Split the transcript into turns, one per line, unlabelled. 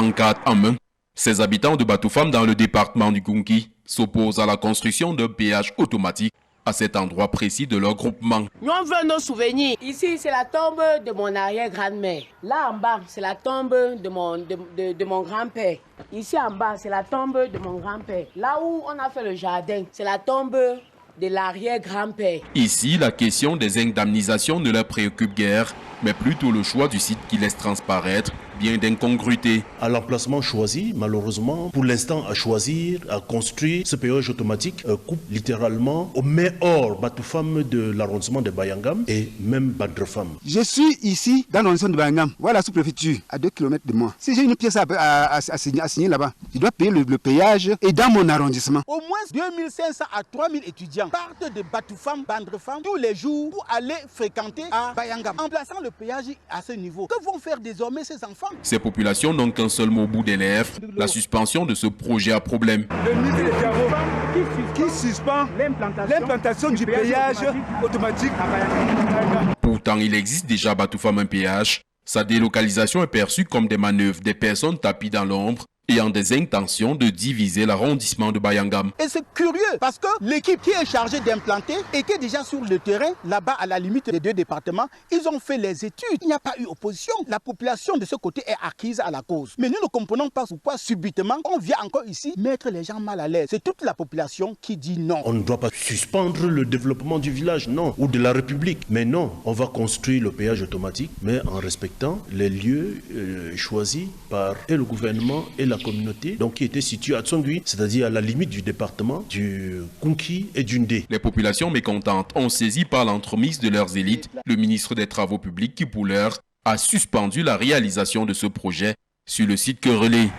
Pancarte en main, ces habitants de Batoufam dans le département du Kunki s'opposent à la construction d'un péage automatique à cet endroit précis de leur groupement.
Nous on veut nos souvenirs. Ici, c'est la tombe de mon arrière-grand-mère. Là en bas, c'est la tombe de mon grand-père. Ici en bas, c'est la tombe de mon grand-père. Là où on a fait le jardin, c'est la tombe de l'arrière-grand-père.
Ici, la question des indemnisations ne leur préoccupe guère, mais plutôt le choix du site qui laisse transparaître bien d'incongruités.
À l'emplacement choisi, malheureusement, pour l'instant à choisir, à construire, ce péage automatique coupe littéralement au hors Batoufam de l'arrondissement de Bayangam et même Badrefam.
Je suis ici dans l'arrondissement de Bayangam, voilà la sous-préfecture, à 2 km de moi. Si j'ai une pièce à signer là-bas, je dois payer le péage et dans mon arrondissement.
Au moins 2500 à 3000 étudiants partent de Batoufam, Badrefam tous les jours pour aller fréquenter à Bayangam. En plaçant le péage à ce niveau, que vont faire désormais ces enfants?
Ces populations n'ont qu'un seul mot au bout des lèvres, la suspension de ce projet à problème.
Le ministre des Travaux qui suspend l'implantation du péage automatique à Bayangam.
Pourtant, il existe déjà à Batoufam un péage. Sa délocalisation est perçue comme des manœuvres des personnes tapies dans l'ombre ayant des intentions de diviser l'arrondissement de Bayangam.
Et c'est curieux parce que l'équipe qui est chargée d'implanter était déjà sur le terrain, là-bas à la limite des deux départements. Ils ont fait les études, il n'y a pas eu opposition. La population de ce côté est acquise à la cause. Mais nous ne comprenons pas pourquoi subitement on vient encore ici mettre les gens mal à l'aise. C'est toute la population qui dit non.
On ne doit pas suspendre le développement du village, non, ou de la République. Mais non, on va construire le péage automatique, mais en respectant les lieux choisis par et le gouvernement et la communauté, donc qui était située à Tsongui, c'est-à-dire à la limite du département du Kunki et du Ndé.
Les populations mécontentes ont saisi par l'entremise de leurs élites le ministre des Travaux publics qui, pour l'heure, a suspendu la réalisation de ce projet sur le site querellé.